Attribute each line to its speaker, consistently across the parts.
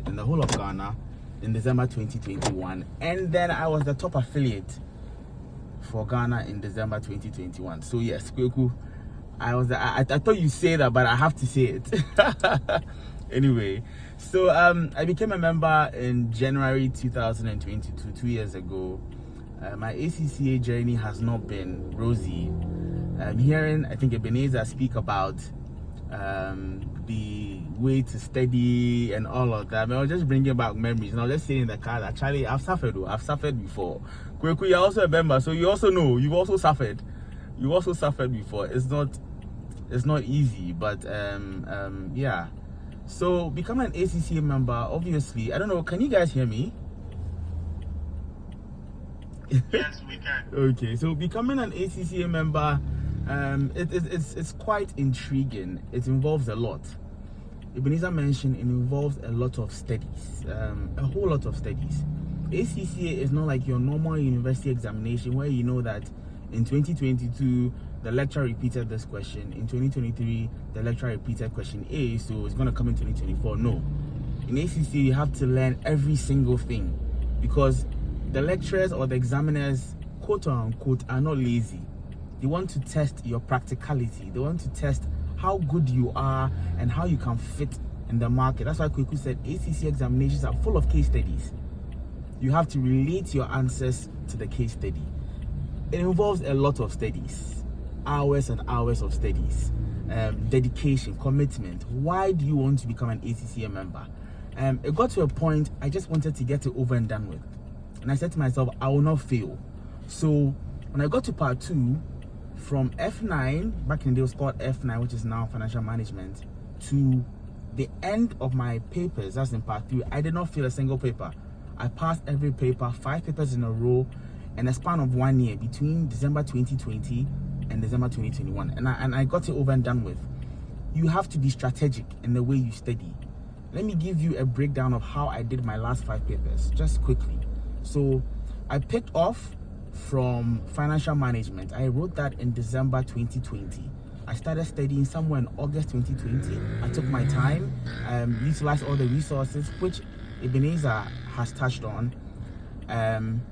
Speaker 1: in the whole of Ghana in December 2021, and then I was the top affiliate for Ghana in December 2021. So yes, Kweku, I thought you say that, but I have to say it. Anyway, so I became a member in January 2022, 2 years ago. My ACCA journey has not been rosy. I'm hearing, I think, Ebenezer speak about the way to study and all of that. I mean, I was just bringing back memories, and I was just saying in the car that, Charlie, I've suffered before. Kweku, you're also a member, so you also know you've also suffered. You also suffered before. It's not easy, but yeah. So becoming an ACCA member, obviously, I don't know. Can you guys hear me?
Speaker 2: Yes, we can.
Speaker 1: Okay, so becoming an ACCA member, it's quite intriguing. It involves a lot. Ebenezer mentioned it involves a lot of studies, a whole lot of studies. ACCA is not like your normal university examination where you know that in 2022 the lecturer repeated this question, in 2023 the lecturer repeated question A, so it's going to come in 2024. No, in ACCA you have to learn every single thing, because the lecturers or the examiners, quote unquote, are not lazy. They want to test your practicality. They want to test how good you are and how you can fit in the market. That's why Kweku said ACCA examinations are full of case studies. You have to relate your answers to the case study. It involves a lot of studies, hours and hours of studies, dedication, commitment. Why do you want to become an ACCA member? It got to a point I just wanted to get it over and done with. And I said to myself, I will not fail. So when I got to part 2, from F9, back in the day it was called F9, which is now financial management, to the end of my papers, that's in part 3, I did not fail a single paper. I passed every paper, 5 papers in a row, in a span of 1 year, between December 2020 and December 2021. And I got it over and done with. You have to be strategic in the way you study. Let me give you a breakdown of how I did my last 5 papers, just quickly. So I picked off from financial management. I wrote that in December 2020. I started studying somewhere in August 2020. I took my time, utilized all the resources, which Ebenezer has touched on.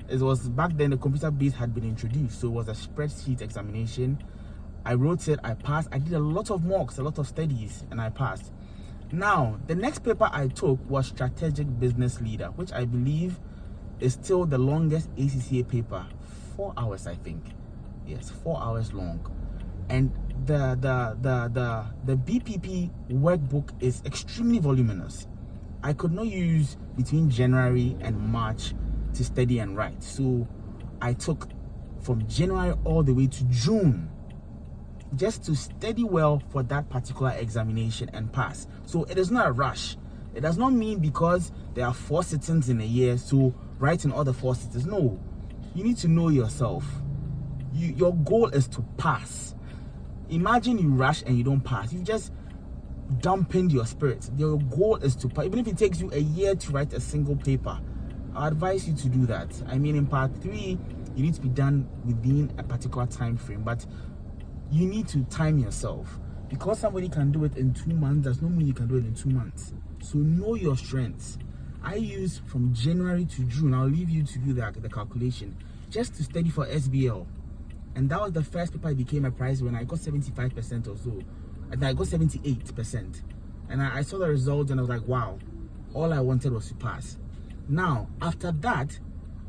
Speaker 1: It was back then the computer base had been introduced, so it was a spreadsheet examination. I wrote it, I passed. I did a lot of mocks, a lot of studies, and I passed. Now, the next paper I took was Strategic Business Leader, which I believe is still the longest ACCA paper. 4 hours, I think. Yes, 4 hours long. And the BPP workbook is extremely voluminous. I could not use between January and March to study and write. So I took from January all the way to June just to study well for that particular examination and pass. So it is not a rush. It does not mean because there are 4 sittings in a year, so writing all the 4 sittings. No, you need to know yourself. Your goal is to pass. Imagine you rush and you don't pass. You just dampened your spirit. Your goal is to pass. Even if it takes you a year to write a single paper, I advise you to do that. I mean, in part 3, you need to be done within a particular time frame, but you need to time yourself. Because somebody can do it in 2 months does not mean you can do it in 2 months. So know your strengths. I use from January to June. I'll leave you to do the calculation, just to study for SBL. And that was the first paper I became a prize when I got 75% or so. And I got 78%. And I saw the results and I was like, wow, all I wanted was to pass. Now, after that,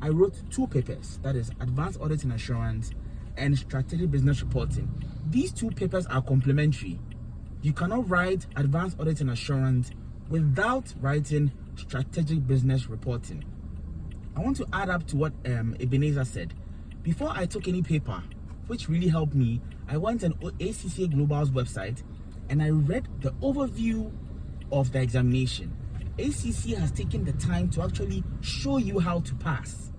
Speaker 1: I wrote 2 papers. That is Advanced Audit and Assurance and Strategic Business Reporting. These 2 papers are complementary. You cannot write Advanced Audit and Assurance without writing Strategic Business Reporting. I want to add up to what Ebenezer said. Before I took any paper, which really helped me, I went on ACCA Global's website and I read the overview of the examination. ACCA has taken the time to actually show you how to pass.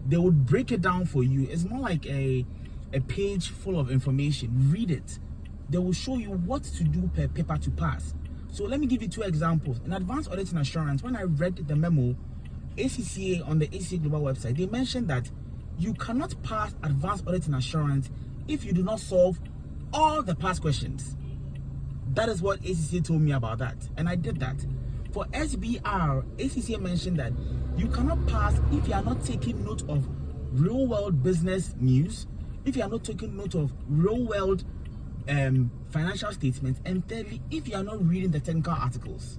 Speaker 1: They would break it down for you. It's more like a page full of information. Read it. They will show you what to do per paper to pass. So let me give you 2 examples. In Advanced Audit and Assurance, when I read the memo, ACCA on the ACCA Global website, they mentioned that you cannot pass Advanced Audit and Assurance if you do not solve all the past questions. That is what ACCA told me about that, and I did that. For SBR, ACCA mentioned that you cannot pass if you are not taking note of real world business news, if you are not taking note of real world financial statements, and thirdly, if you are not reading the technical articles.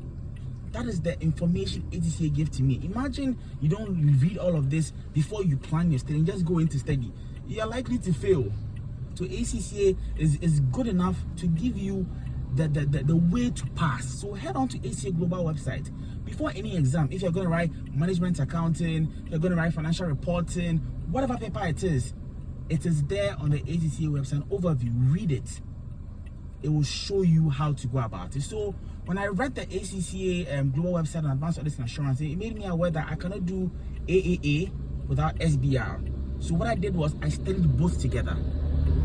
Speaker 1: That is the information ACCA gave to me. Imagine you don't read all of this before you plan your study and just go into study. You are likely to fail. So ACCA is good enough to give you the way to pass. So head on to ACCA Global website. Before any exam, if you're going to write management accounting, you're going to write financial reporting, whatever paper it is there on the ACCA website. Overview, read it. It will show you how to go about it. So when I read the ACCA Global website on Advanced Audit and Assurance, it made me aware that I cannot do AAA without SBR. So what I did was I studied both together,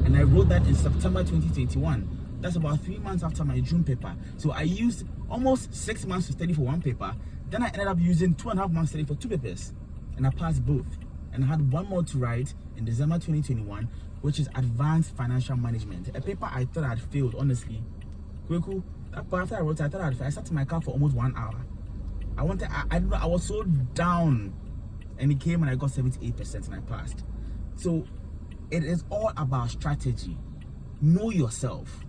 Speaker 1: and I wrote that in September 2021. That's about 3 months after my June paper. So I used almost 6 months to study for one paper. Then I ended up using 2.5 months to study for two papers, and I passed both. And I had one more to write in December 2021, which is Advanced Financial Management, a paper I thought I'd failed, honestly. Kweku, after I wrote it, I thought I'd failed. I sat in my car for almost 1 hour. I don't know, I was so down, and it came and I got 78% and I passed. So it is all about strategy. Know yourself.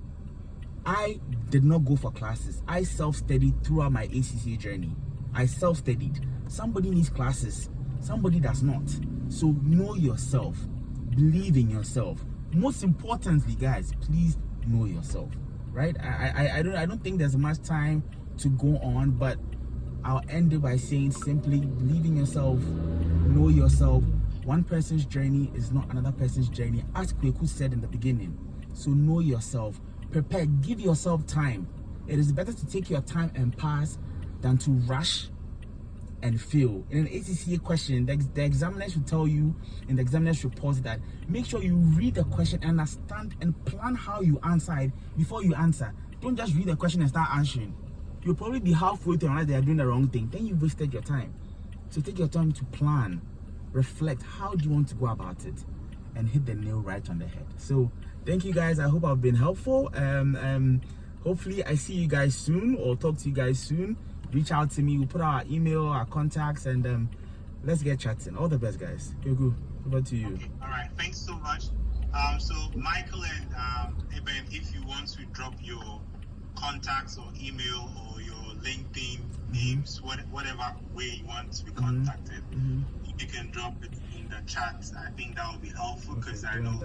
Speaker 1: I did not go for classes. I self-studied throughout my ACCA journey. I self-studied. Somebody needs classes, somebody does not. So know yourself. Believe in yourself. Most importantly, guys, please know yourself. Right? I don't think there's much time to go on, but I'll end it by saying simply believe in yourself, know yourself. One person's journey is not another person's journey, as Kweku said in the beginning. So know yourself. Prepare, give yourself time. It is better to take your time and pass than to rush and fail. In an ACCA question, the examiners will tell you in the examiner's report that make sure you read the question, understand, and plan how you answer it before you answer. Don't just read the question and start answering. You'll probably be halfway to realize they are doing the wrong thing. Then you've wasted your time. So take your time to plan, reflect. How do you want to go about it? And hit the nail right on the head. So thank you guys. I hope I've been helpful. Hopefully I see you guys soon or talk to you guys soon. Reach out to me. We'll put our email, our contacts, and let's get chatting. All the best, guys. Go. Over to you.
Speaker 2: Okay. All right. Thanks so much. So Michael and Eben, if you want to drop your contacts or email or your LinkedIn names, whatever way you want to be contacted, you can drop it in the chat. I think that will be helpful because I know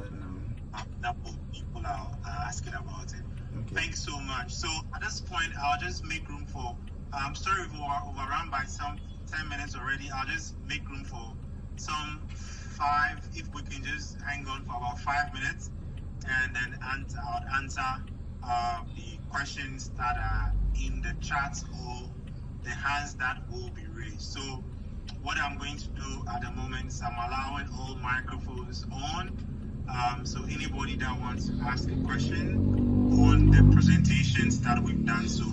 Speaker 2: that people are asking about it. Okay. Thanks so much. So at this point, I'll just make room for. I'm sorry we've overrun by some 10 minutes already. I'll just make room for some 5. If we can just hang on for about 5 minutes, and then I'll answer the questions that are in the chat or the hands that will be raised. So what I'm going to do at the moment is I'm allowing all microphones on. So anybody that wants to ask a question on the presentations that we've done so